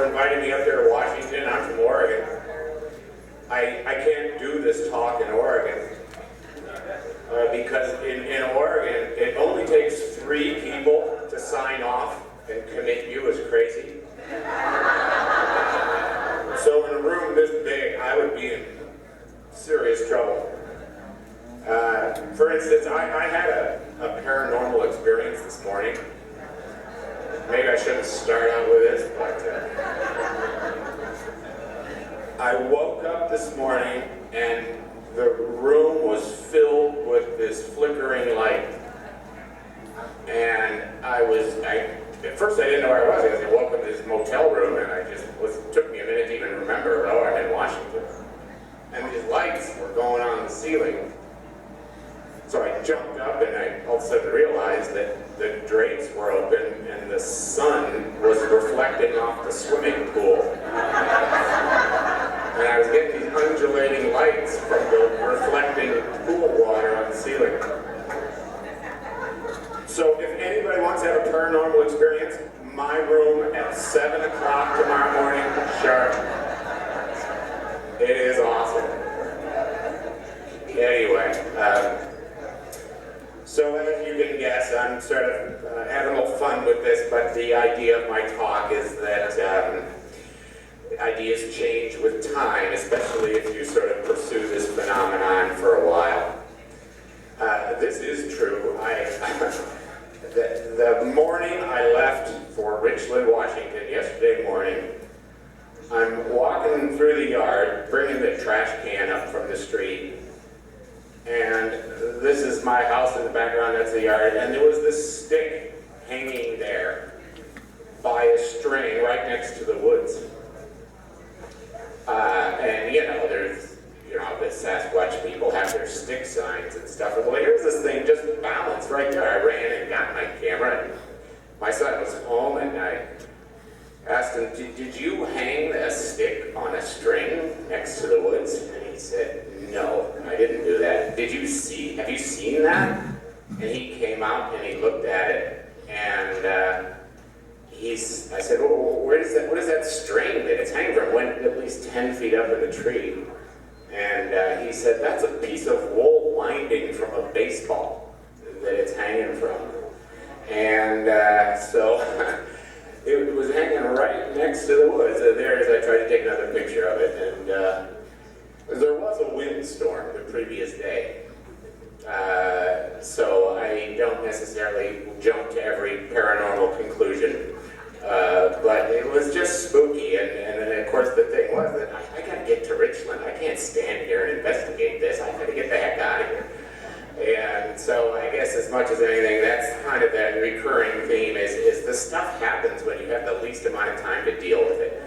for inviting me up there to Washington. I'm from Oregon. I can't do this talk in Oregon because in Oregon, it only takes 3 people to sign off and commit you as crazy. So in a room this big, I would be in serious trouble. For instance, I had a paranormal experience this morning. Maybe I shouldn't start out with this, but I woke up this morning and the room was filled with this flickering light. And at first I didn't know where I was because I woke up in this motel room and it took me a minute to even remember, oh, I'm in Washington. And these lights were going on the ceiling. So I jumped up and I all of a sudden realized that the drapes were open and the sun was reflecting off the swimming pool. And I was getting these undulating lights from the reflecting pool water on the ceiling. So if anybody wants to have a paranormal experience, my room at 7 o'clock tomorrow morning, sharp. It is awesome. Anyway, so as you can guess, I'm sort of having a little fun with this, but the idea of my talk is that ideas change with time, especially if you sort of pursue this phenomenon for a while. This is true. The morning I left for Richland, Washington, yesterday morning, I'm walking through the yard, bringing the trash can up from the street, and this is my house in the background, that's the yard, and there was this stick hanging there by a string right next to the woods. And the Sasquatch people have their stick signs and stuff. Well, here's this thing just balanced right there. I ran and got my camera, and my son was home, and I asked him, did you hang a stick on a string next to the woods? And he said, no, I didn't do that. Have you seen that? And he came out and he looked at it, and I said, well, what is that string that it's hanging from? It went at least 10 feet up in the tree. And he said, that's a piece of wool winding from a baseball that it's hanging from. And so it was hanging right next to the woods. And there, as I tried to take another picture of it, and there was a windstorm the previous day. So I don't necessarily jump to every paranormal conclusion. But it was just spooky, and then of course the thing was that I gotta get to Richland. I can't stand here and investigate this. I gotta get the heck out of here. And so I guess as much as anything, that's kind of that recurring theme is the stuff happens when you have the least amount of time to deal with it.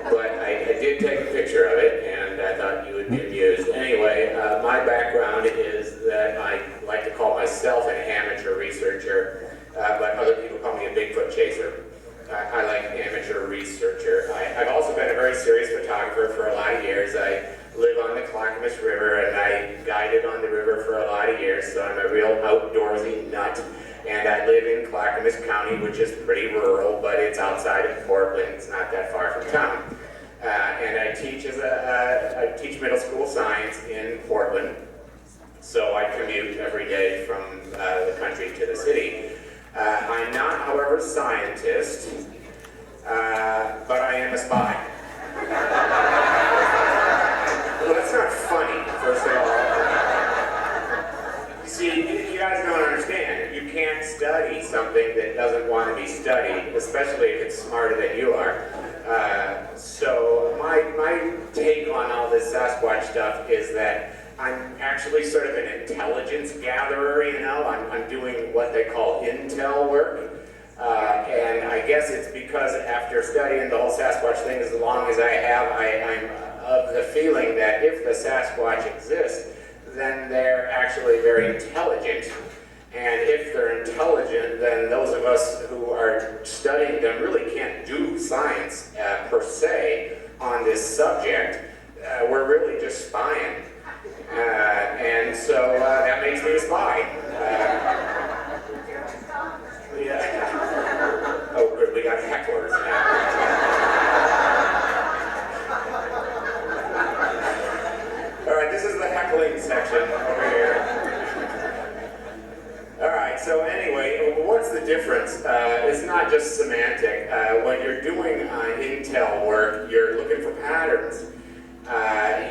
But I did take a picture of it, and I thought you would be amused. Anyway, my background is that I like to call myself an amateur researcher, but other people call me a Bigfoot chaser. I like amateur researcher. I've also been a very serious photographer for a lot of years. I live on the Clackamas River, and I guided on the river for a lot of years, so I'm a real outdoorsy nut. And I live in Clackamas County, which is pretty rural, but it's outside of Portland. It's not that far from town. And I teach middle school science in Portland, so I commute every day from the country to the city. I'm not, however, a scientist, but I am a spy. Well, that's not funny, first of all. You see, you guys don't understand. You can't study something that doesn't want to be studied, especially if it's smarter than you are. So my take on all this Sasquatch stuff is that I'm actually sort of an intelligence gatherer, I'm doing what they call intel work. And I guess it's because after studying the whole Sasquatch thing as long as I have, I'm of the feeling that if the Sasquatch exists, then they're actually very intelligent. And if they're intelligent, then those of us who are studying them really can't do science per se on this subject. We're really just spying. And so that makes me a spy. Yeah. Oh, good, we got hecklers now. where you're looking for patterns,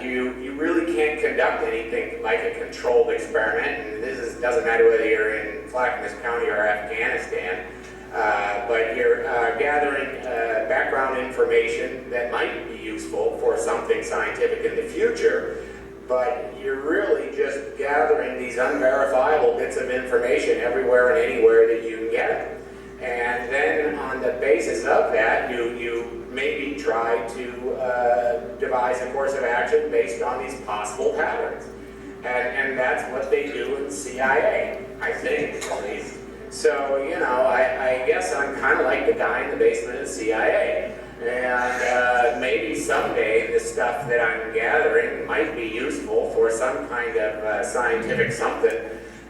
you really can't conduct anything like a controlled experiment. And doesn't matter whether you're in Clackamas County or Afghanistan, but you're gathering background information that might be useful for something scientific in the future, but you're really just gathering these unverifiable bits of information everywhere and anywhere that you can get them. And then on the basis of that, you maybe try to devise a course of action based on these possible patterns. And that's what they do in the CIA, I think, at least. So, you know, I guess I'm kind of like the guy in the basement of the CIA. And maybe someday the stuff that I'm gathering might be useful for some kind of scientific something.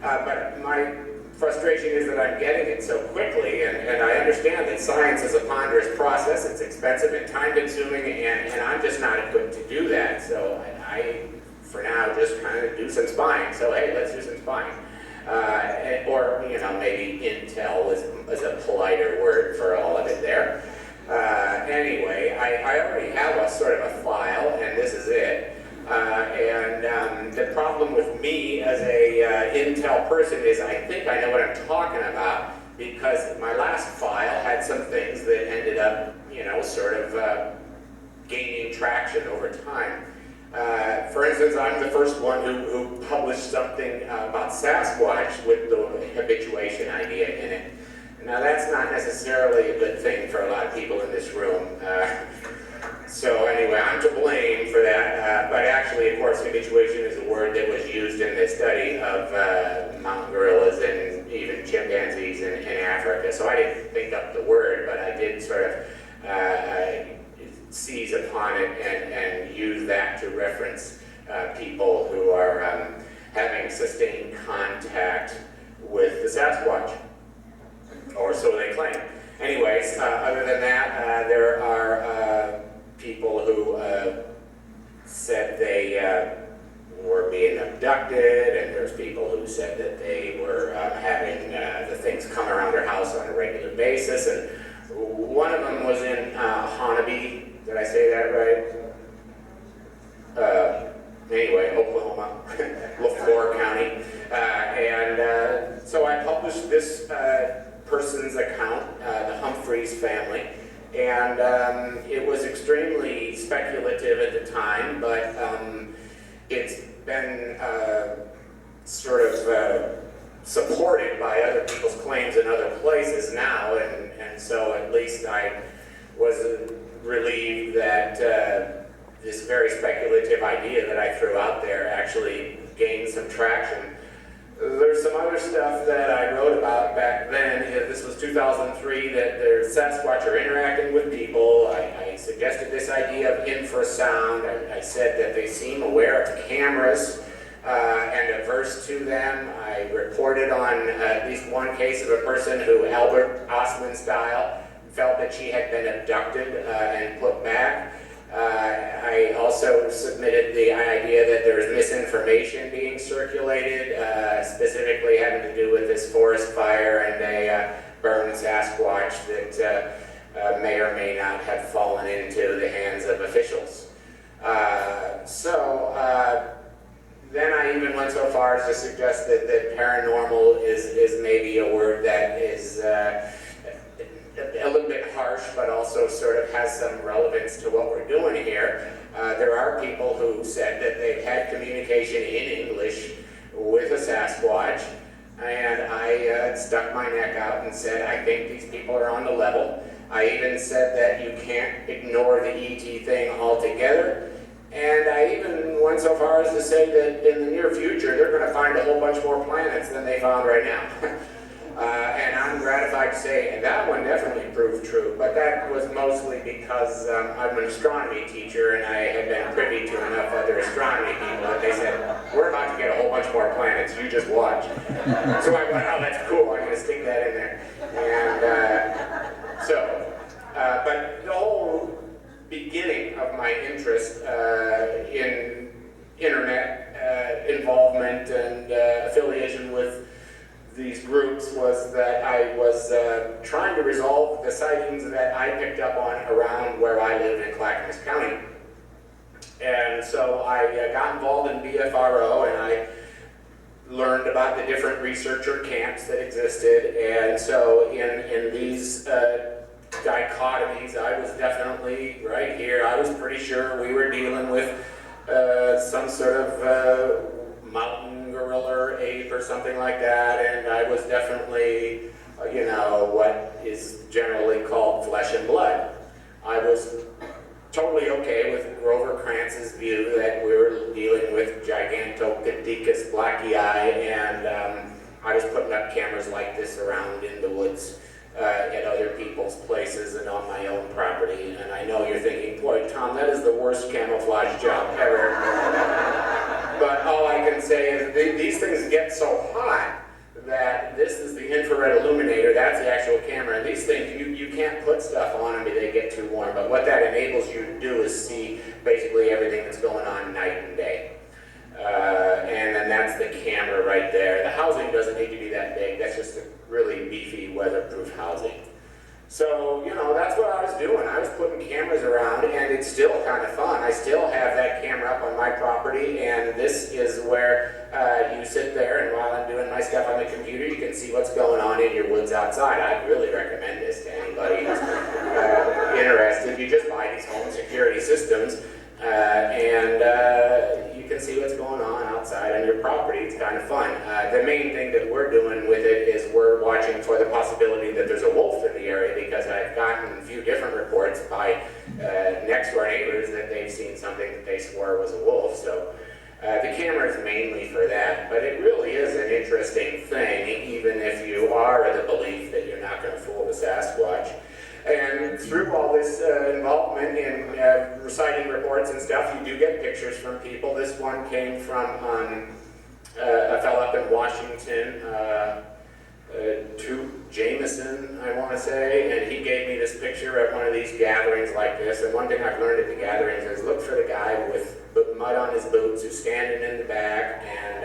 But my frustration is that I'm getting it so quickly, and I understand that science is a ponderous process, it's expensive and time-consuming, and I'm just not equipped to do that. So I for now, just kind of do some spying. So hey, let's do some spying. Or, you know, maybe intel is a politer word for all of it there. Anyway, I already have a sort of a file, and this is it. The problem with me as a intel person is I think I know what I'm talking about, because my last file had some things that ended up, you know, sort of gaining traction over time. For instance, I'm the first one who published something about Sasquatch with the habituation idea in it. Now that's not necessarily a good thing for a lot of people in this room. So anyway, I'm to blame for that, but actually, of course, habituation is a word that was used in the study of mountain gorillas and even chimpanzees in Africa. So I didn't think up the word, but I did sort of seize upon it and use that to reference people who are having sustained contact with the Sasquatch, or so they claim. Anyways, other than that, there are people who said they were being abducted, and there's people who said that they were having the things come around their house on a regular basis, and one of them was in Honnebe. Did I say that right? Anyway, Oklahoma, LaFleur County. So I published this person's account, the Humphreys family, and it was extremely speculative at the time, but it's been sort of supported by other people's claims in other places now, and so at least I was relieved that this very speculative idea that I threw out there actually gained some traction. There's some other stuff that I wrote about back then. This was 2003, that the Sasquatch are interacting with people. I suggested this idea of infrasound. I said that they seem aware of cameras and averse to them. I reported on at least one case of a person who, Albert Ostman style, felt that she had been abducted and put back. I also submitted the idea that there was misinformation being circulated, specifically having to do with this forest fire and a burned Sasquatch that may or may not have fallen into the hands of officials. Then I even went so far as to suggest that paranormal is maybe a word that is a little bit harsh, but also sort of has some relevance to what we're doing here. There are people who said that they've had communication in English with a Sasquatch, and I stuck my neck out and said, I think these people are on the level. I even said that you can't ignore the ET thing altogether, and I even went so far as to say that in the near future, they're going to find a whole bunch more planets than they found right now. And I'm gratified to say that one definitely proved true, but that was mostly because I'm an astronomy teacher and I had been privy to enough other astronomy people that they said, we're about to get a whole bunch more planets, you just watch. So I went, oh, that's cool, I'm going to stick that in there. And but the whole beginning of my interest in internet involvement and affiliation with these groups was that I was trying to resolve the sightings that I picked up on around where I live in Clackamas County. And so I got involved in BFRO, and I learned about the different researcher camps that existed. And so in these dichotomies, I was definitely right here. I was pretty sure we were dealing with some sort of mountain gorilla or ape or something like that, and I was definitely, you know, what is generally called flesh and blood. I was totally okay with Grover Krantz's view that we were dealing with Gigantopithecus blacki, and I was putting up cameras like this around in the woods at other people's places and on my own property. And I know you're thinking, boy, Tom, that is the worst camouflage job ever. But all I can say is these things get so hot that this is the infrared illuminator, that's the actual camera, and these things, you can't put stuff on them if they get too warm, but what that enables you to do is see basically everything that's going on night and day. And then that's the camera right there. The housing doesn't need to be that big, that's just a really beefy, weatherproof housing. So, you know, that's what I was doing. I was putting cameras around, and it's still kind of fun. I still have that camera up on my property, and this is where you sit there, and while I'm doing my stuff on the computer, you can see what's going on in your woods outside. I really recommend this to anybody who's interested. You just buy these home security systems, and you can see what's going on outside on your property. It's kind of fun. The main thing that we're doing with it is we're watching for the possibility that there's a wolf in the area, because I've gotten a few different reports by next door neighbors that they've seen something that they swore was a wolf. So the camera is mainly for that, but it really is an interesting thing, even if you are of the belief that you're not going to fool the Sasquatch. And through all this involvement in reciting reports and stuff, you do get pictures from people. This one came from a fellow up in Washington, Jameson, I want to say, and he gave me this picture at one of these gatherings like this. And one thing I've learned at the gatherings is look for the guy with mud on his boots who's standing in the back and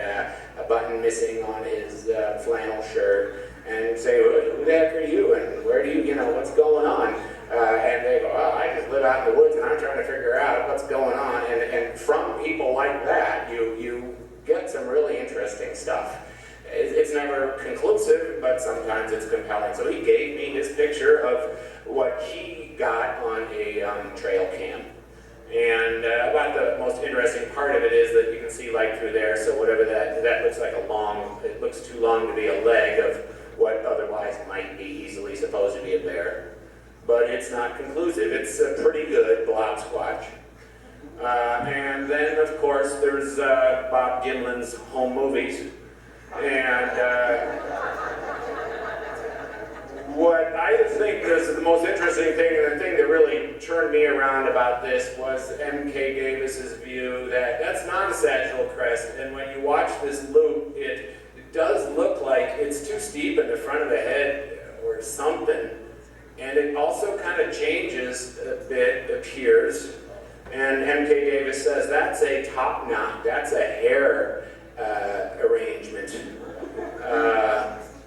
a button missing on his flannel shirt, and say, who the heck are you, and where do you know, what's going on? And they go, oh, I just live out in the woods and I'm trying to figure out what's going on. And from people like that, you get some really interesting stuff. It's never conclusive, but sometimes it's compelling. So he gave me this picture of what he got on a trail cam. And about the most interesting part of it is that you can see like through there, so whatever that looks like it looks too long to be a leg of what otherwise might be easily supposed to be a bear. But it's not conclusive. It's a pretty good blob squatch. And then, of course, there's Bob Gimlin's home movies. And what I think is the most interesting thing, and the thing that really turned me around about this, was M.K. Davis's view that that's not a sagittal crest, and when you watch this loop, it does look like it's too steep in the front of the head or something. And it also kind of changes a bit, appears. And M.K. Davis says that's a top knot, that's a hair arrangement.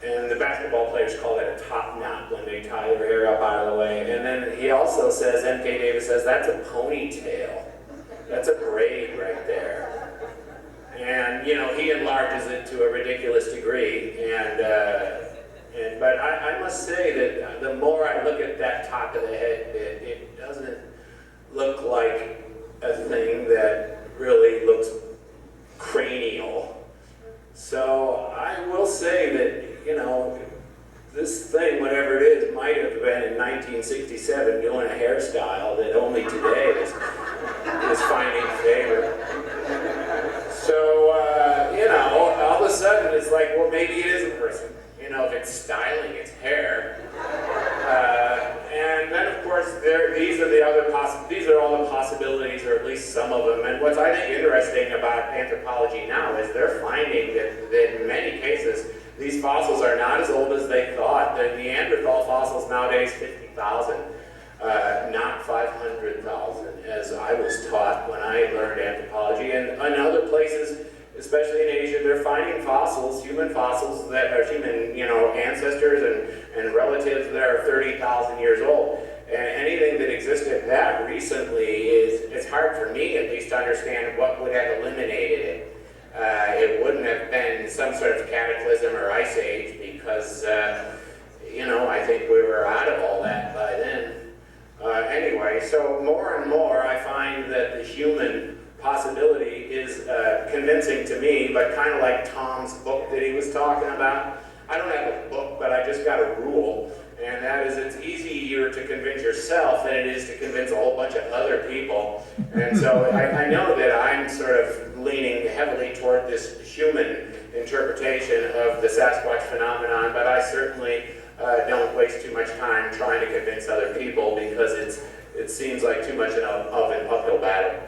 And the basketball players call it a top knot when they tie their hair up out of the way. And then he also says, M.K. Davis says, that's a ponytail. That's a braid right there. And, you know, he enlarges it to a ridiculous degree. But I must say that the more I look at that top of the head bit, it doesn't look like a thing that really looks cranial. So I will say that, you know, this thing, whatever it is, might have been in 1967 doing a hairstyle that only today is finding favor. So, you know, all of a sudden it's like, well, maybe it is a person. You know, if it's styling its hair. And then, of course, these are all the possibilities, or at least some of them. And what's I think interesting about anthropology now is they're finding that in many cases, these fossils are not as old as they thought. The Neanderthal fossils nowadays, 50,000, not 500,000, as I was taught when I learned anthropology. And in other places, especially in Asia, they're finding fossils, human fossils that are human, you know, ancestors and relatives that are 30,000 years old. And anything that existed that recently it's hard for me at least to understand what would have eliminated it. It wouldn't have been some sort of cataclysm or ice age because, you know, I think we were out of all that by then. Anyway, so more and more I find that the human possibility is convincing to me, but kind of like Thom's book that he was talking about. I don't have a book, but I just got a rule, and that is it's easier to convince yourself than it is to convince a whole bunch of other people. And so I know that I'm sort of leaning heavily toward this human interpretation of the Sasquatch phenomenon, but I certainly don't waste too much time trying to convince other people because it seems like too much of an uphill battle.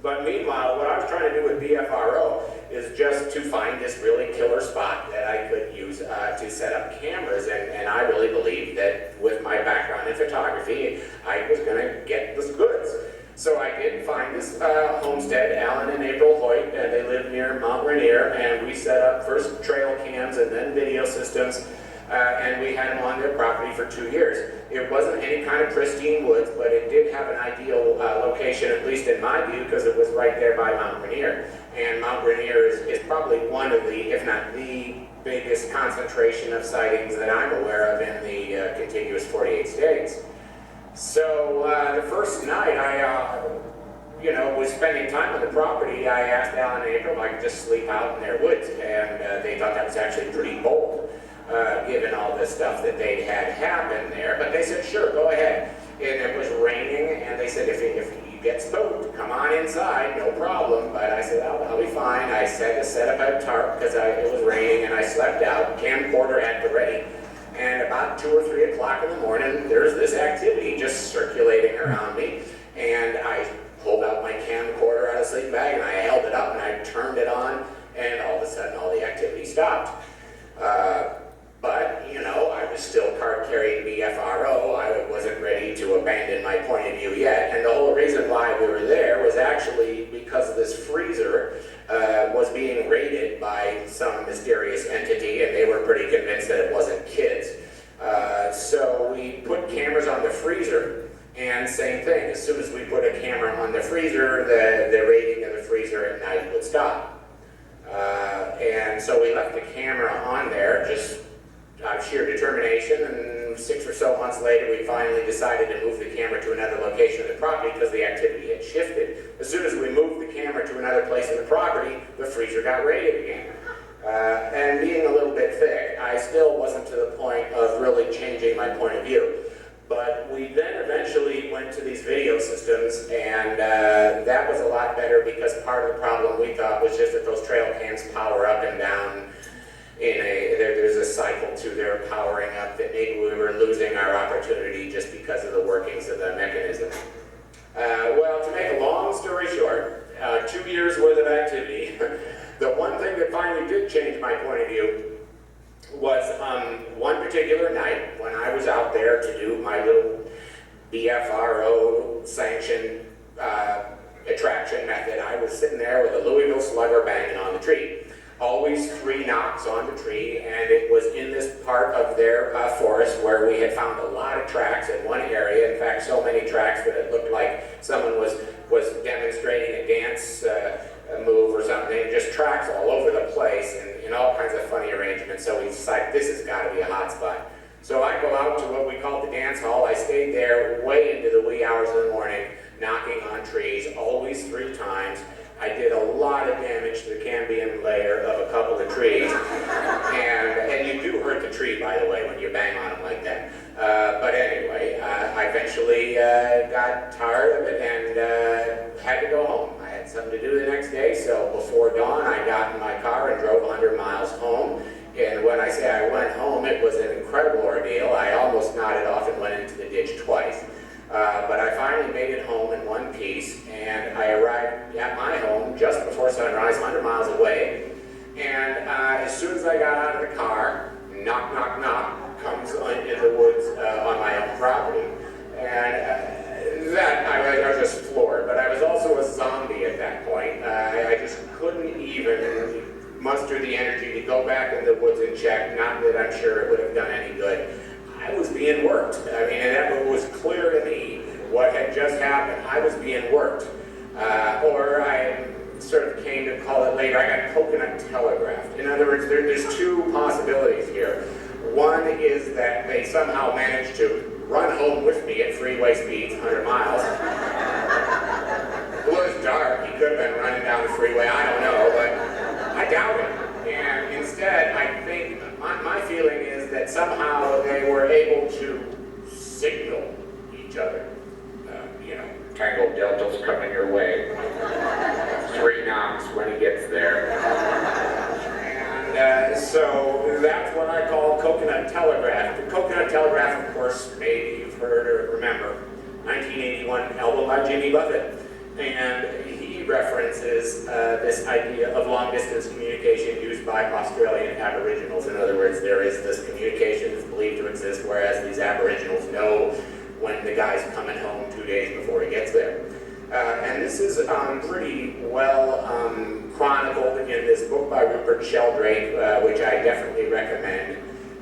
But meanwhile, what I was trying to do with BFRO is just to find this really killer spot that I could use to set up cameras, and I really believed that with my background in photography, I was going to get the goods. So I did find this homestead, Alan and April Hoyt, and they live near Mount Rainier, and we set up first trail cams and then video systems, and we had them on their property for 2 years. It wasn't any kind of pristine woods, but it did have an ideal location, at least in my view, because it was right there by Mount Rainier. And Mount Rainier is probably one of the, if not the biggest concentration of sightings that I'm aware of in the contiguous 48 states. So the first night I was spending time on the property, I asked Alan and April if I could just sleep out in their woods, and they thought that was actually pretty bold, given all the stuff that they'd had happen there. But they said, sure, go ahead. And it was raining, and they said, if you get spooked, come on inside, no problem. But I said, oh, I'll be fine. I had to set up a tarp because it was raining, and I slept out, camcorder at the ready. And about 2 or 3 o'clock in the morning, there's this activity just circulating around me. And I pulled out my camcorder out of the sleeping bag, and I held it up, and I turned it on, and all of a sudden, all the activity stopped. But, you know, I was still card-carrying BFRO. I wasn't ready to abandon my point of view yet. And the whole reason why we were there was actually because this freezer was being raided by some mysterious entity, and they were pretty convinced that it wasn't kids. So we put cameras on the freezer, and same thing. As soon as we put a camera on the freezer, the raiding of the freezer at night would stop. And so we left the camera on there just out of sheer determination, and 6 or so months later we finally decided to move the camera to another location of the property because the activity had shifted. As soon as we moved the camera to another place in the property, the freezer got raided again. And being a little bit thick, I still wasn't to the point of really changing my point of view. But we then eventually went to these video systems, and that was a lot better because part of the problem we thought was just that those trail cams power up and down there's a cycle to their powering up that maybe we were losing our opportunity just because of the workings of the mechanism. Well, to make a long story short, 2 years worth of activity. The one thing that finally did change my point of view was one particular night when I was out there to do my little BFRO sanctioned attraction method. I was sitting there with a Louisville slugger banging on the tree. Always 3 knocks on the tree, and it was in this part of their forest where we had found a lot of tracks in one area. In fact, so many tracks that it looked like someone was demonstrating a dance move or something. Just tracks all over the place and in all kinds of funny arrangements. So we decided this has got to be a hot spot. So I go out to what we call the dance hall. I stayed there way into the wee hours of the morning, knocking on trees, always 3 times. I did a lot of damage to the cambium layer of a couple of trees, and you do hurt the tree, by the way, when you bang on them like that. But anyway, I eventually got tired of it and had to go home. I had something to do the next day, so before dawn I got in my car and drove 100 miles home. And when I say I went home, it was an incredible ordeal. I almost nodded off and went into the ditch twice. But I finally made it home in one piece, and I arrived at my home just before sunrise, 100 miles away. And as soon as I got out of the car, knock, knock, knock, comes in the woods on my own property. And that, I was just floored. But I was also a zombie at that point. I just couldn't even muster the energy to go back in the woods and check. Not that I'm sure it would have done any good. I was being worked. I mean, and that was clear. I was being worked. Or I sort of came to call it later, I got coconut telegraphed. In other words, there's two possibilities here. One is that they somehow managed to run home with me at freeway speeds, 100 miles. It was dark, he could have been running down the freeway, I don't know, but I doubt it. And instead, I think, my feeling is that somehow they were able to signal each other. Tango Delta's coming your way. 3 knots when he gets there. And so that's what I call coconut telegraph. The coconut telegraph, of course, maybe you've heard or remember, 1981 album by Jimmy Buffett. And he references this idea of long-distance communication used by Australian Aboriginals. In other words, there is this communication that's believed to exist, whereas these Aboriginals know when the guy's coming home 2 days before he gets there. And this is pretty well chronicled in this book by Rupert Sheldrake, which I definitely recommend.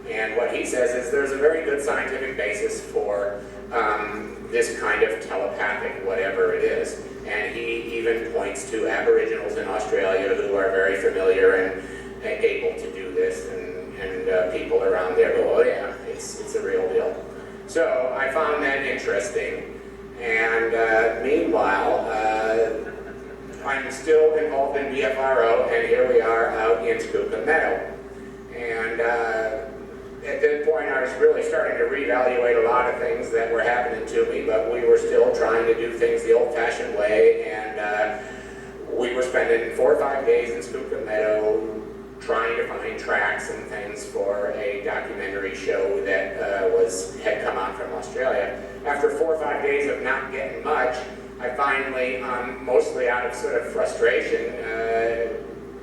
And what he says is there's a very good scientific basis for this kind of telepathic whatever it is. And he even points to Aboriginals in Australia who are very familiar and able to do this, and people around there go, oh yeah, it's a real deal. So I found that interesting, and meanwhile, I'm still involved in BFRO, and here we are out in Skookum Meadow. And at that point, I was really starting to reevaluate a lot of things that were happening to me, but we were still trying to do things the old-fashioned way, and we were spending 4 or 5 days in Skookum Meadow trying to find tracks and things for a documentary show that had come out from Australia. After 4 or 5 days of not getting much, I finally, mostly out of sort of frustration,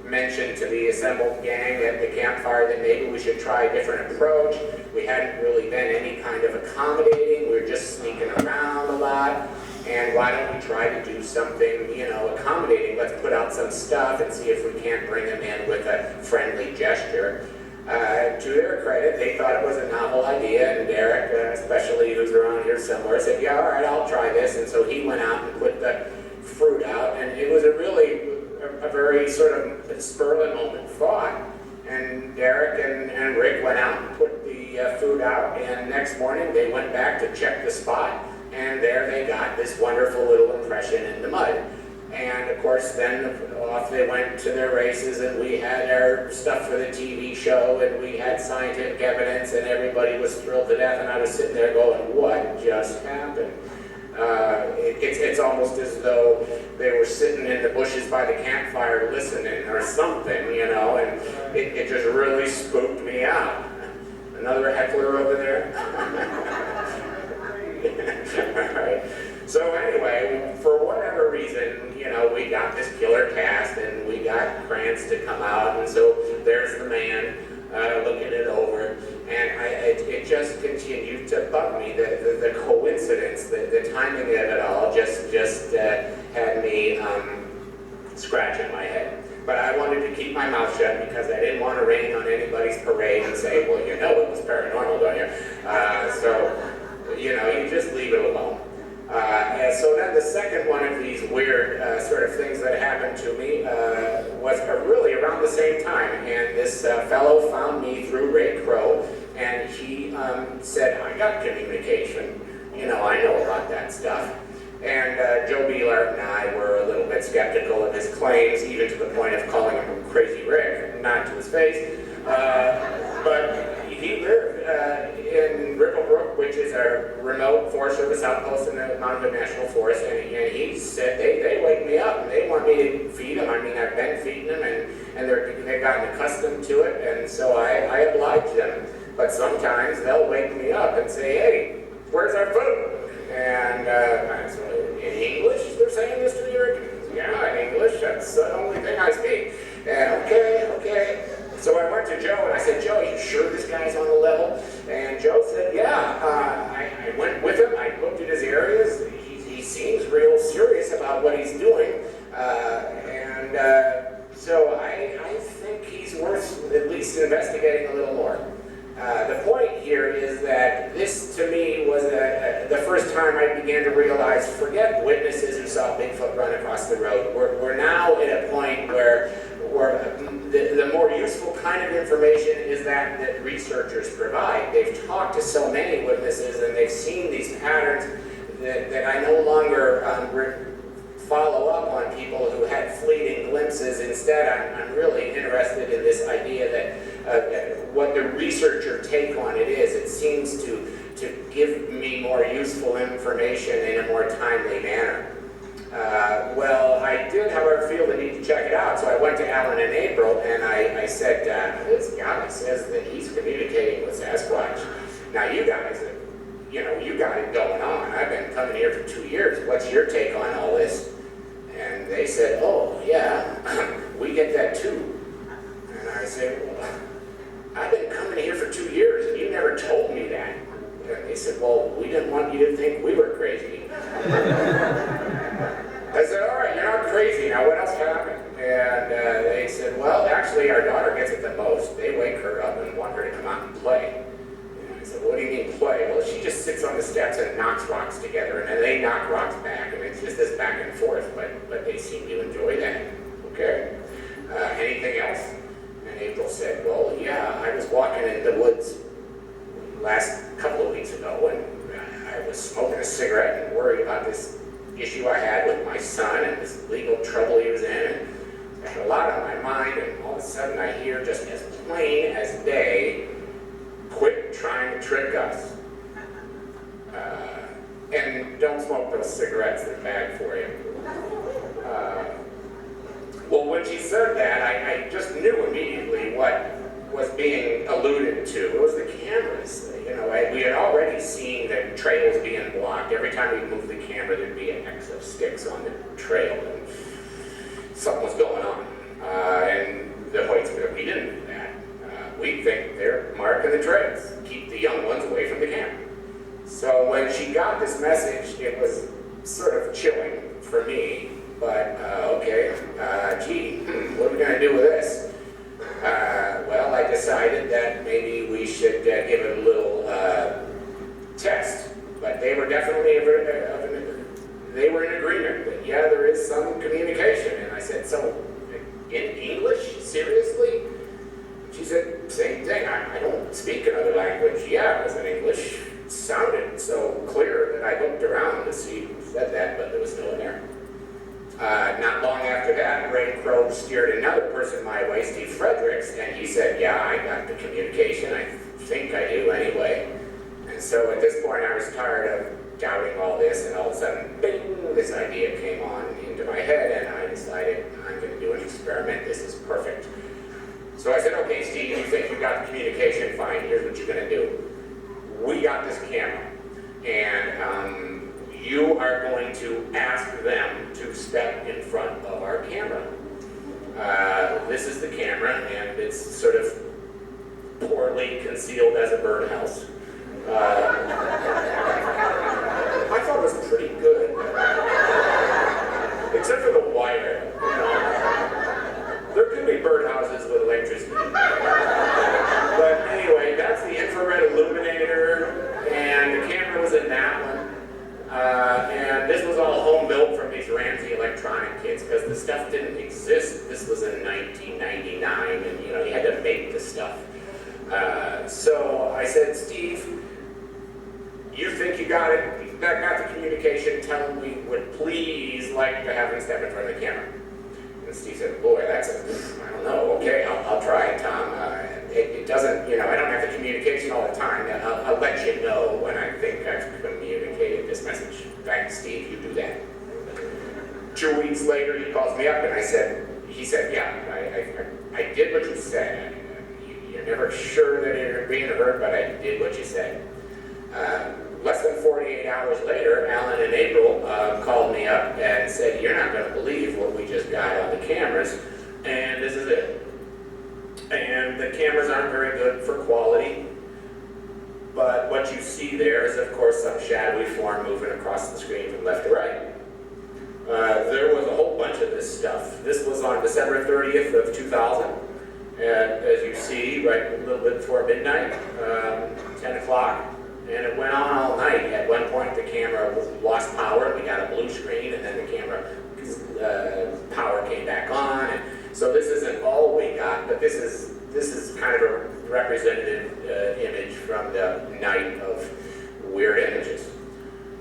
mentioned to the assembled gang at the campfire that maybe we should try a different approach. We hadn't really been any kind of accommodating, we were just sneaking around a lot. And why don't we try to do something, accommodating? Let's put out some stuff and see if we can't bring them in with a friendly gesture. To their credit, they thought it was a novel idea, and Derek, especially who's around here somewhere, said, yeah, all right, I'll try this. And so he went out and put the fruit out, and it was a very sort of spur of the moment thought. And Derek and Rick went out and put the food out, and next morning they went back to check the spot. And there they got this wonderful little impression in the mud. And of course then off they went to their races, and we had our stuff for the TV show, and we had scientific evidence, and everybody was thrilled to death, and I was sitting there going, what just happened? It's almost as though they were sitting in the bushes by the campfire listening or something, and it just really spooked me out. Another heckler over there? Alright. So anyway, for whatever reason, we got this killer cast, and we got Krantz to come out, and so there's the man looking it over, and it just continued to bug me. The coincidence, the timing of it all just had me scratching my head. But I wanted to keep my mouth shut because I didn't want to rain on anybody's parade and say, well, it was paranormal, don't you? So you just leave it alone. And so then the second one of these weird sort of things that happened to me was really around the same time. And this fellow found me through Ray Crow, and he said, I got communication. I know about that stuff. And Joe Beelart and I were a little bit skeptical of his claims, even to the point of calling him Crazy Rick, not to his face. But he lived in Ripplebrook, which is a remote Forest Service outpost in the Mountain National Forest, and he said they wake me up and they want me to feed them. I mean, I've been feeding them, and they've gotten accustomed to it, and so I oblige them. But sometimes they'll wake me up and say, hey, where's our food? And so in English, they're saying this to the Americans. Yeah, in English, that's the only thing I speak. And okay. So I went to Joe and I said, Joe, are you sure this guy's on the level? And Joe said, yeah. I went with him, I looked at his areas. He seems real serious about what he's doing. So I think he's worth at least investigating a little more. The point here is that this, to me, was the first time I began to realize, forget witnesses who saw Bigfoot run across the road. We're now at a point where the more useful kind of information is that researchers provide. They've talked to so many witnesses and they've seen these patterns that I no longer follow up on people who had fleeting glimpses. Instead, I'm really interested in this idea that what the researcher take on it is. It seems to give me more useful information in a more timely manner. Well, I did, however, feel the need to check it out, so I went to Alan in April and I said, this guy says that he's communicating with Sasquatch. Now you guys, you got it going on. I've been coming here for 2 years. What's your take on all this? And they said, oh, yeah, we get that too. And I said, well, I've been coming here for 2 years and you never told me that. And they said, well, we didn't want you to think we were crazy. I said, all right, you're not crazy. Now, what else happened? And they said, well, actually, our daughter gets it the most. They wake her up and want her to come out and play. And I said, what do you mean play? Well, she just sits on the steps and knocks rocks together, and then they knock rocks back, and it's just this back and forth, but they seem to enjoy that. Okay. Anything else? And April said, well, yeah, I was walking in the woods last couple of weeks ago, and I was smoking a cigarette and worried about this issue I had with my son and this legal trouble he was in. And I had a lot on my mind, and all of a sudden I hear, just as plain as day, quit trying to trick us. And don't smoke those cigarettes, they're bad for you. Well, when she said that, I just knew immediately what was being alluded to. It was the cameras. We had already seen the trails being blocked. Every time we moved the camera, there'd be an X of sticks on the trail, and something was going on. And the Hoyts, we didn't do that. We think they're marking the trails. Keep the young ones away from the camera. So when she got this message, it was sort of chilling for me, but okay, gee, what are we going to do with this? Well, I decided that maybe we should give it a little test, but they were definitely they were in agreement that, yeah, there is some communication. And I said, so in English, seriously? She said, same thing, I don't speak another language. Yeah, it was in English. It sounded so clear that I looked around to see who said that, but there was no one there. Not long after that, Ray Crow steered another person my way, Steve Fredericks, and he said, yeah, I got the communication. I think I do anyway. And so at this point, I was tired of doubting all this, and all of a sudden, bing, this idea came on into my head, and I decided I'm going to do an experiment. This is perfect. So I said, okay, Steve, you think you got the communication? Fine, here's what you're going to do. We got this camera, and you are going to ask them to step in front of our camera. This is the camera, and it's sort of poorly concealed as a birdhouse. I thought it was pretty good, except for the wire. There could be birdhouses with electricity. But anyway, that's the infrared illuminator, and the camera was in that one. And this was all home built from these Ramsey electronic kits, because the stuff didn't exist. This was in 1999, and you had to make the stuff. So I said, Steve, you think you got it? You got the communication. Tell him we would please like to have him step in front of the camera. And Steve said, boy, I don't know. Okay, I'll try it, Tom. It doesn't, I don't have the communication all the time. I'll let you know when I think I've communicated this message. Thanks, Steve, you do that. 2 weeks later, he calls me up and he said, yeah, I did what you said. You're never sure that you're being heard, but I did what you said. Less than 48 hours later, Alan and April called me up and said, you're not going to believe what we just got on the cameras, and this is it. And the cameras aren't very good for quality, but what you see there is, of course, some shadowy form moving across the screen from left to right. There was a whole bunch of this stuff. This was on December 30th of 2000, and as you see, right a little bit before midnight, o'clock, and it went on all night. At one point, the camera lost power, and we got a blue screen, and then the camera power came back on. And so this isn't all we got, but this is kind of a representative image from the night of weird images.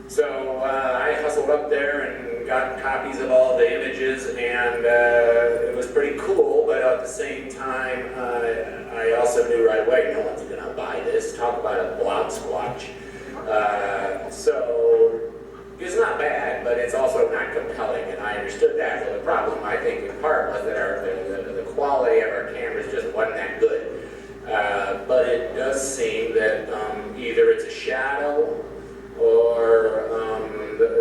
So I hustled up there and got copies of all the images, and it was pretty cool, but at the same time, I also knew right away, no one's gonna buy this. Talk about a blob squatch. So it's not bad, but it's also not compelling, and I understood that. So the problem, I think, in part was that the quality of our cameras just wasn't that good. But it does seem that either it's a shadow or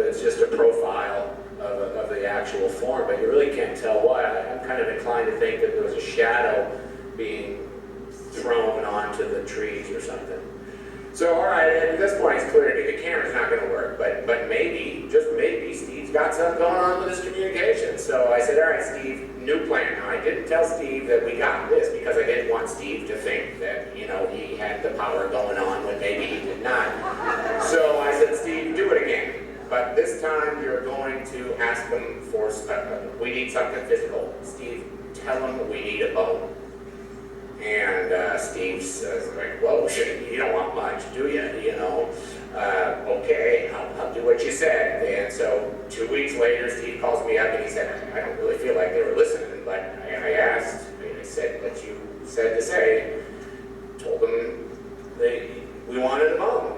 it's just a profile of the actual form, but you really can't tell what. I'm kind of inclined to think that there was a shadow being thrown onto the trees or something. So, all right, at this point it's clear the camera's not going to work, but maybe, just maybe, Steve's got something going on with his communication. So I said, all right, Steve, new plan. Now, I didn't tell Steve that we got this because I didn't want Steve to think that, you know, he had the power going on when maybe he did not. So I said, Steve, do it again. But this time you're going to ask them for, we need something physical. Steve, tell them we need a bone. And Steve says, like, well, you don't want much, do you? You know, okay, I'll do what you said. And so 2 weeks later, Steve calls me up and he said, I don't really feel like they were listening, but I asked, and I said what you said to say, told them we wanted a bone.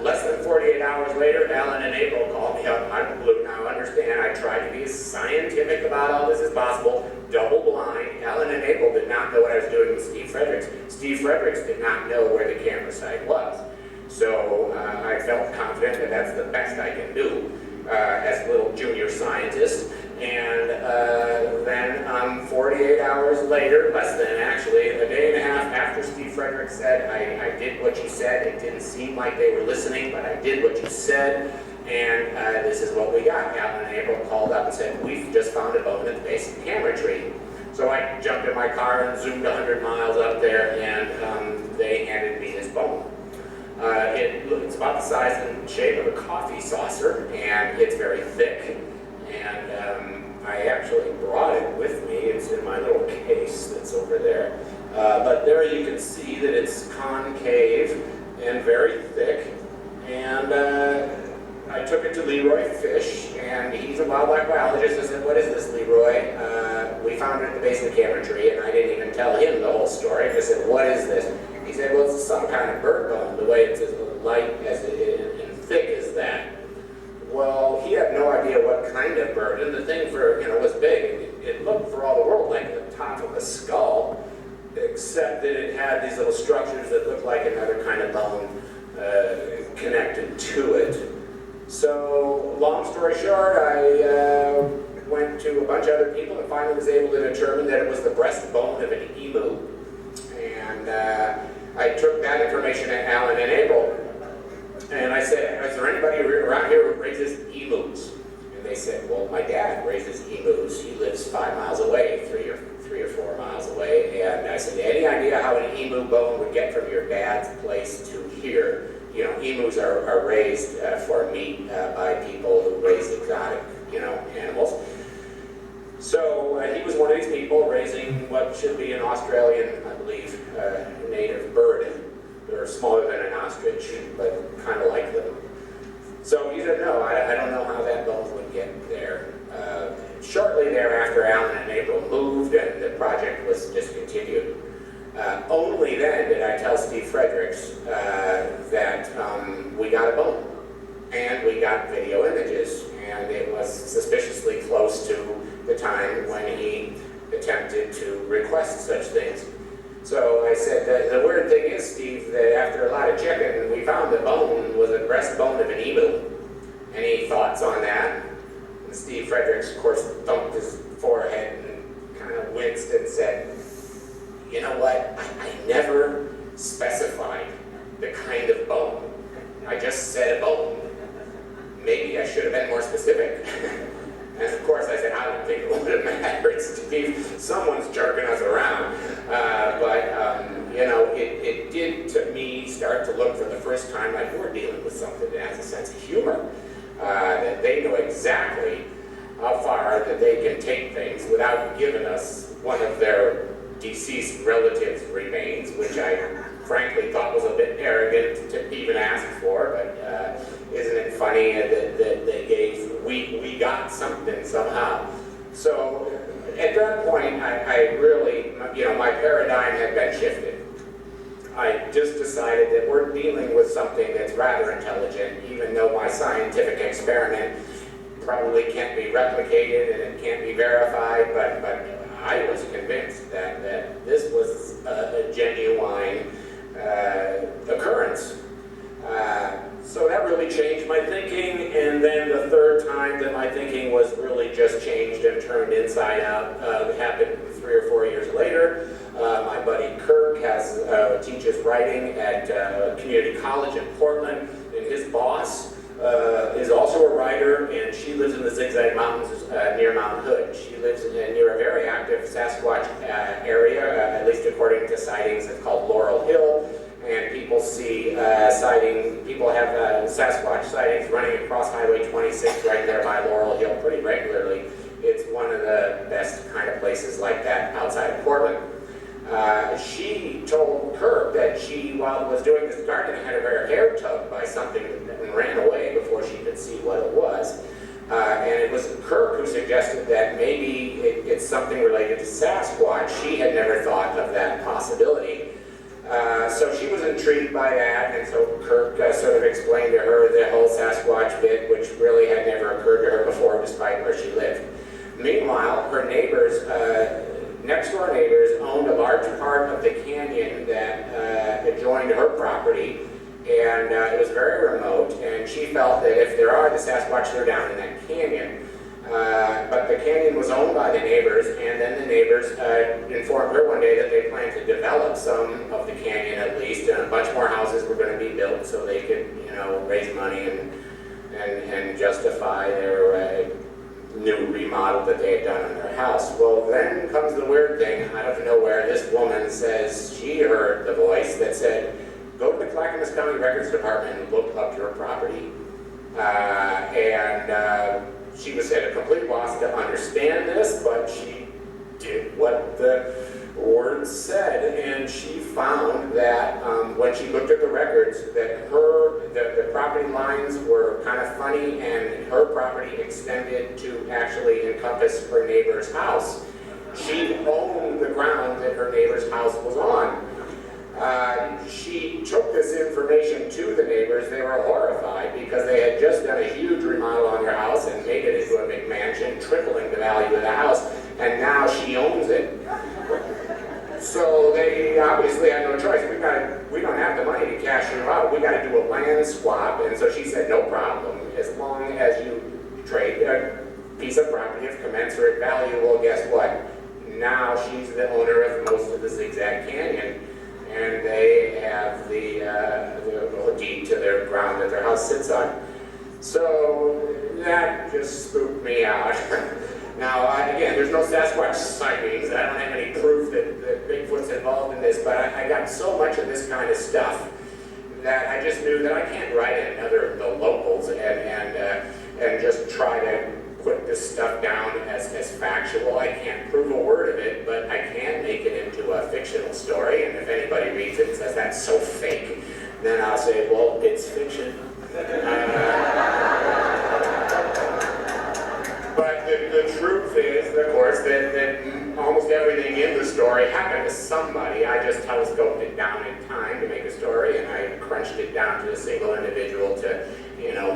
Less than 48 hours later, Alan and April called me up. I'm blue now, understand, I tried to be as scientific about all this as possible, double blind. Alan and April did not know what I was doing with Steve Fredericks. Steve Fredericks did not know where the camera site was. So I felt confident that that's the best I can do as a little junior scientist. And then 48 hours later, less than actually a day and a half after Steve Frederick said, I did what you said. It didn't seem like they were listening, but I did what you said. And this is what we got. Alan and April called up and said, we've just found a bone at the base of the camera tree. So I jumped in my car and zoomed 100 miles up there, and they handed me this bone. It's about the size and shape of a coffee saucer, and it's very thick. And I actually brought it with me. It's in my little case that's over there. But there you can see that it's concave and very thick. And I took it to Leroy Fish, and he's a wildlife biologist. I said, what is this, Leroy? We found it at the base of the camera tree, and I didn't even tell him the whole story. I said, what is this? He said, well, it's some kind of bird bone, the way it's as light and thick as that. Well, he had no idea what kind of bird, and the thing was big. It looked for all the world like the top of a skull, except that it had these little structures that looked like another kind of bone connected to it. So, long story short, I went to a bunch of other people and finally was able to determine that it was the breastbone of an emu. And I took that information to Alan and April. And I said, is there anybody around here who raises emus? And they said, well, my dad raises emus. He lives 5 miles away, three or 4 miles away. And I said, any idea how an emu bone would get from your dad's place to here? You know, emus are raised for meat by people who raise exotic, animals. So he was one of these people raising what should be an Australian, I believe, native bird. They're smaller than an ostrich, but kind of like them. So he said, no, I don't know how that bone would get there. Shortly thereafter, Alan and April moved, and the project was discontinued. Only then did I tell Steve Fredericks that we got a bone, and we got video images, and it was suspiciously close to the time when he attempted to request such things. So I said, the weird thing is, Steve, that after a lot of checking, we found the bone was a breastbone of an emu. Any thoughts on that? And Steve Fredericks, of course, thumped his forehead and kind of winced and said, you know what, I never specified the kind of bone. I just said a bone. Maybe I should have been more specific. And of course I said, I don't think it would have mattered, Steve. Someone's jerking us around. But it did, to me, start to like we're dealing with something that has a sense of humor, that they know exactly how far that they can take things without giving us one of their deceased relatives' remains, which I frankly thought was a bit arrogant to even ask for, but isn't it funny that they gave, we got something somehow. So at that point, I really, my paradigm had been shifted. I just decided that we're dealing with something that's rather intelligent, even though my scientific experiment probably can't be replicated and it can't be verified, but I was convinced that this was a genuine occurrence. So that really changed my thinking, and then the third time that my thinking was really just changed and turned inside out happened 3 or 4 years later. My buddy Kirk teaches writing at community college in Portland, and his boss is also a writer, and she lives in the Zigzag Mountains near Mount Hood. She lives near a very active Sasquatch area, at least according to sightings. It's called Laurel Hill, and people see people have Sasquatch sightings running across Highway 26 right there by Laurel Hill pretty regularly. It's one of the best kind of places like that outside of Portland. She told Kirk that she, while was doing this gardening, had her hair tugged by something and ran away before she could see what it was. And it was Kirk who suggested that maybe it's something related to Sasquatch. She had never thought of that possibility. So she was intrigued by that, and so Kirk sort of explained to her the whole Sasquatch bit, which really had never occurred to her before, despite where she lived. Meanwhile, her neighbors, next-door neighbors, owned a large part of the canyon that adjoined her property, and it was very remote, and she felt that if there are the Sasquatch, they're down in that canyon. But the canyon was owned by the neighbors, and then the neighbors informed her one day that they planned to develop some of the canyon at least, and a bunch more houses were going to be built so they could, raise money and justify their new remodel that they had done on their house. Well, then comes the weird thing. Out of nowhere, this woman says she heard the voice that said, "Go to the Clackamas County Records Department and look up your property." She was at a complete loss to understand this, but she did what the word said, and she found that when she looked at the records, that the property lines were kind of funny, and her property extended to actually encompass her neighbor's house. She owned the ground that her neighbor's house was on. She took this information to the neighbors. They were horrified because they had just done a huge remodel on their house and made it into a big mansion, tripling the value of the house, and now she owns it. So they obviously had no choice. We don't have the money to cash you out. We got to do a land swap. And so she said, no problem, as long as you trade a piece of property of commensurate value. Well, guess what? Now she's the owner of most of the Zigzag Canyon, and they have the deed to their ground that their house sits on. So that just spooked me out. Now, again, there's no Sasquatch sightings. I don't have any proof that Bigfoot's involved in this, but I got so much of this kind of stuff that I just knew that I can't write in the locals and just try to put this stuff down as factual. I can't prove a word of it, but I can make it into a fictional story, and if anybody reads it and says that's so fake, then I'll say, well, it's fiction. But the truth is, of course, that almost everything in the story happened to somebody. I just telescoped it down in time to make a story, and I crunched it down to a single individual to,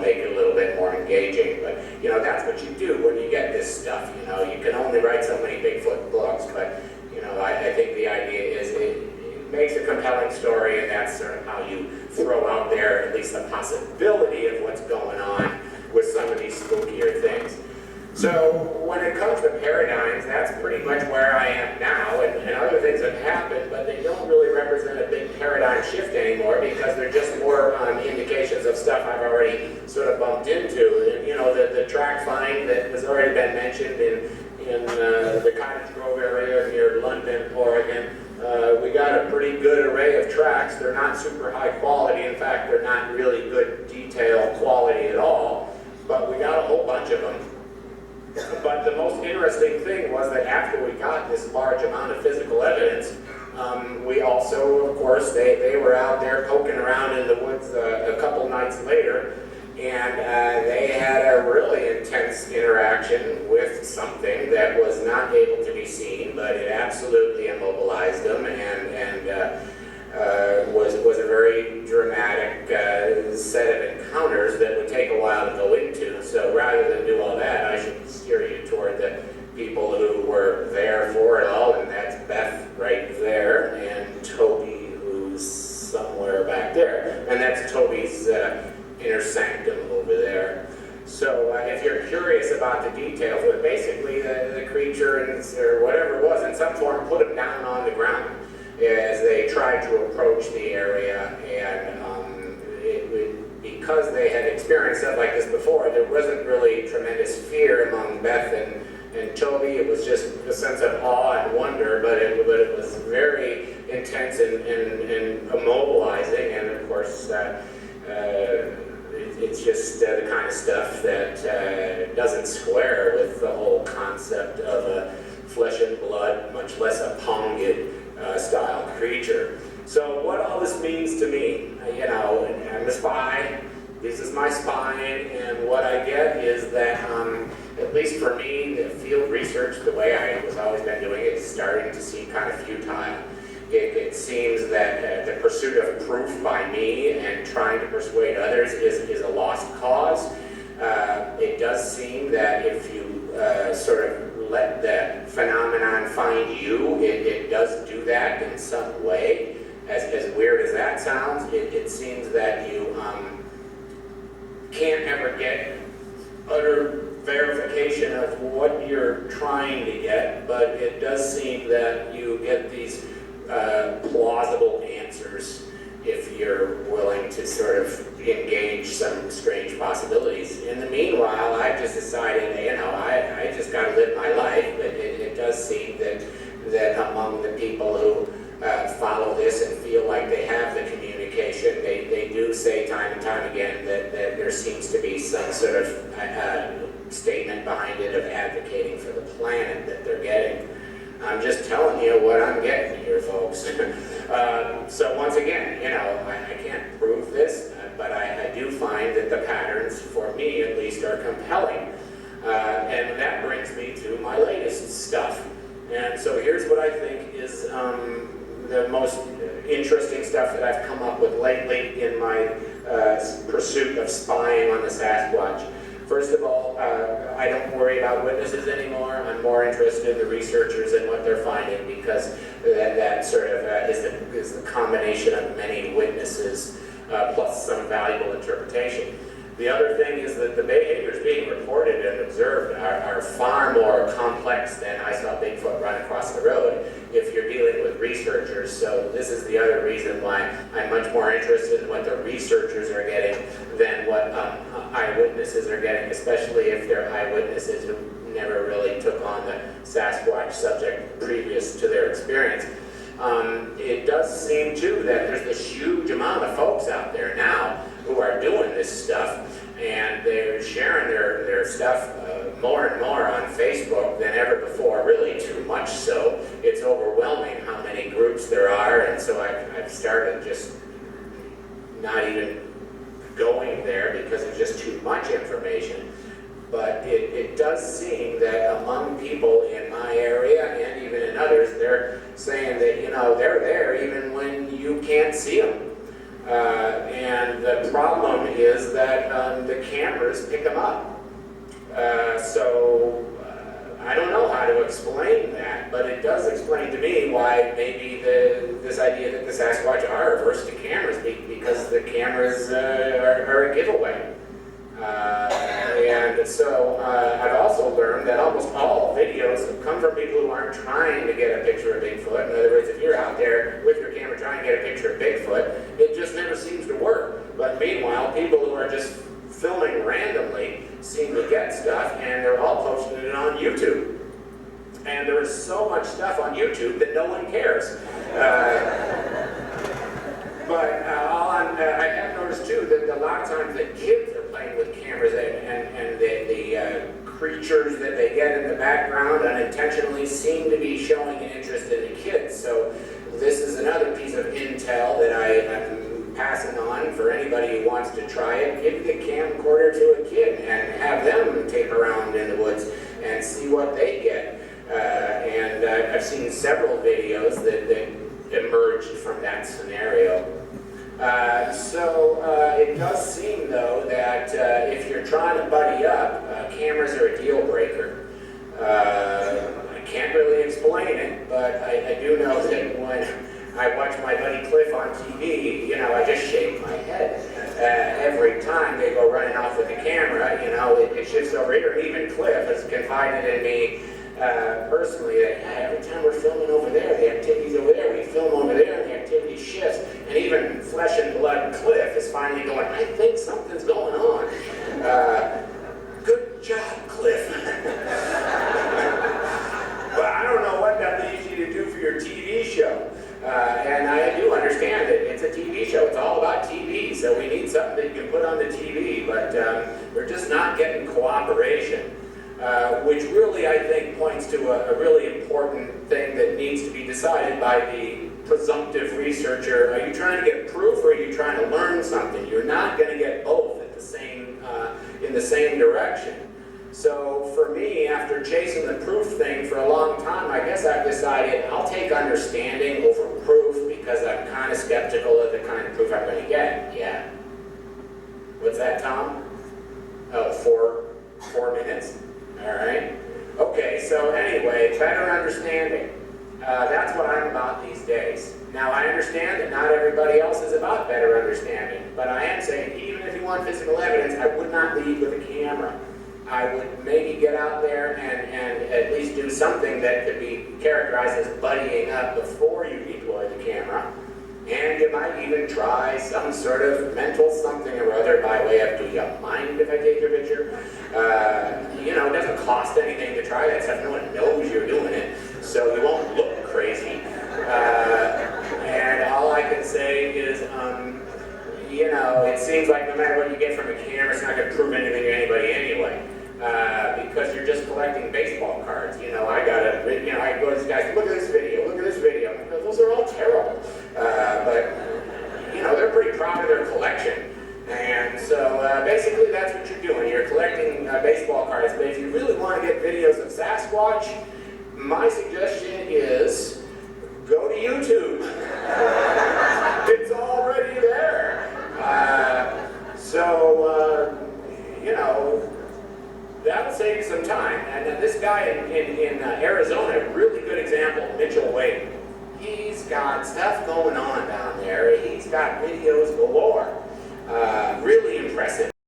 make it a little bit more engaging. But, that's what you do when you get this stuff, You can only write so many Bigfoot books, but, I think the idea is it makes a compelling story, and that's sort of how you throw out there at least the possibility of what's going on with some of these spookier things. So when it comes to paradigms, that's pretty much where I am now, and other things have happened, but they don't really represent a big paradigm shift anymore because they're just more indications of stuff I've already sort of bumped into. And, the track find that has already been mentioned in the Cottage Grove area near London, Oregon, we got a pretty good array of tracks. They're not super high quality. In fact, they're not really good detail quality at all. But we got a whole bunch of them. But the most interesting thing was that after we got this large amount of physical evidence, we also, of course, they were out there poking around in the woods a couple nights later, and they had a really intense interaction with something that was not able to be seen, but it absolutely immobilized them, and was a very dramatic set of encounters that would take a while to go into. So rather than do all that, I should steer you toward the people who were there for it all, and that's Beth right there, and Toby, who's somewhere back there, and that's Toby's inner sanctum over there. So if you're curious about the details, but basically the creature or whatever it was in some form put him down on the ground as they tried to approach the area, and because they had experienced stuff like this before, there wasn't really tremendous fear among Beth and Toby. It was just a sense of awe and wonder, but it was very intense and immobilizing, and of course it's just the kind of stuff that doesn't square with the whole concept of a flesh and blood, much less a Pongid style creature. So what all this means to me, I'm a spy, this is my spying, and what I get is that, at least for me, the field research, the way I was always been doing it, is starting to seem kind of futile. It seems that the pursuit of proof by me and trying to persuade others is a lost cause. It does seem that if you sort of let the phenomenon find you, it does do that in some way. As weird as that sounds, it seems that you can't ever get utter verification of what you're trying to get, but it does seem that you get these plausible answers if you're willing to sort of engage some strange possibilities. In the meanwhile, I've just decided, I just got to live my life, but it does seem that among the people who follow this and feel like they have the communication, they do say time and time again that there seems to be some sort of statement behind it of advocating for the planet that they're getting. I'm just telling you what I'm getting here, folks. So once again, I can't prove this, but I do find that the patterns, for me at least, are compelling. And that brings me to my latest stuff. And so here's what I think is the most interesting stuff that I've come up with lately in my pursuit of spying on the Sasquatch. First of all, I don't worry about witnesses anymore. I'm more interested in the researchers and what they're finding, because that sort of is the combination of many witnesses plus some valuable interpretation. The other thing is that the behaviors being reported and observed are far more complex than I saw Bigfoot run across the road if you're dealing with researchers. So this is the other reason why I'm much more interested in what the researchers are getting than what eyewitnesses are getting, especially if they're eyewitnesses who never really took on the Sasquatch subject previous to their experience. It does seem too that there's this huge amount of folks out there now who are doing this stuff, and they're sharing their stuff more and more on Facebook than ever before, really too much so. It's overwhelming how many groups there are, and so I've started just not even going there because it's just too much information. But it does seem that among people in my area and even in others, they're saying that, they're there even when you can't see them. And the problem is that the cameras pick them up. So I don't know how to explain that, but it does explain to me why maybe this idea that the Sasquatch are averse to cameras, because the cameras are a giveaway. And so I've also learned that almost all videos have come from people who aren't trying to get a picture of Bigfoot. In other words, if you're out there with your camera trying to get a picture of Bigfoot, it just never seems to work. But meanwhile, people who are just filming randomly seem to get stuff, and they're all posting it on YouTube. And there is so much stuff on YouTube that no one cares. But I have noticed too that a lot of times the kids are playing with cameras and the creatures that they get in the background unintentionally seem to be showing an interest in the kids. So this is another piece of intel that I'm passing on for anybody who wants to try it. Give the camcorder to a kid and have them tape around in the woods and see what they get. And I've seen several videos that emerged from that scenario. So it does seem, though, that if you're trying to buddy up, cameras are a deal breaker. I can't really explain it, but I do know that when I watch my buddy Cliff on TV, you know, I just shake my head. Every time they go running off with the camera, you know, it shifts over here. And even Cliff has confided in me personally that, yeah, every time we're filming over there, the activity's over there, we film over there, and the activity shifts. And even Flesh and Blood Cliff is finally going, I think something's going on. Good job, Cliff. But I don't know what that leaves you to do for your TV show. And I do understand it. It's a TV show. It's all about TV. So we need something that you can put on the TV. But we're just not getting cooperation. Which really, I think, points to a really important thing that needs to be decided by the presumptive researcher. Are you trying to get proof, or are you trying to learn something? You're not going to get both at the same, in the same direction. So for me, after chasing the proof thing for a long time, I guess I've decided I'll take understanding over proof, because I'm kind of skeptical of the kind of proof I'm going to get. Yeah. What's that, Tom? Oh, 4 minutes? All right. Okay, so anyway, better understanding. That's what I'm about these days. Now, I understand that not everybody else is about better understanding, but I am saying, even if you want physical evidence, I would not lead with a camera. I would maybe get out there and at least do something that could be characterized as buddying up before you deploy the camera. And you might even try some sort of mental something or other by way of, do you mind if I take your picture? You know, it doesn't cost anything to try that stuff. No one knows you're doing it, so you won't look crazy. And all I can say is, you know, it seems like no matter what you get from a camera, it's not going to prove anything to anybody anyway. Because you're just collecting baseball cards. You know, I go to these guys, look at this video, look at this video. Those are all terrible. But, you know, they're pretty proud of their collection. And so basically that's what you're doing. You're collecting baseball cards. But if you really want to get videos of Sasquatch, my suggestion is go to YouTube. It's already there. You know, that'll save you some time. And then this guy in Arizona, really good example, Mitchell Wade. He's got stuff going on down there. He's got videos galore. Really impressive.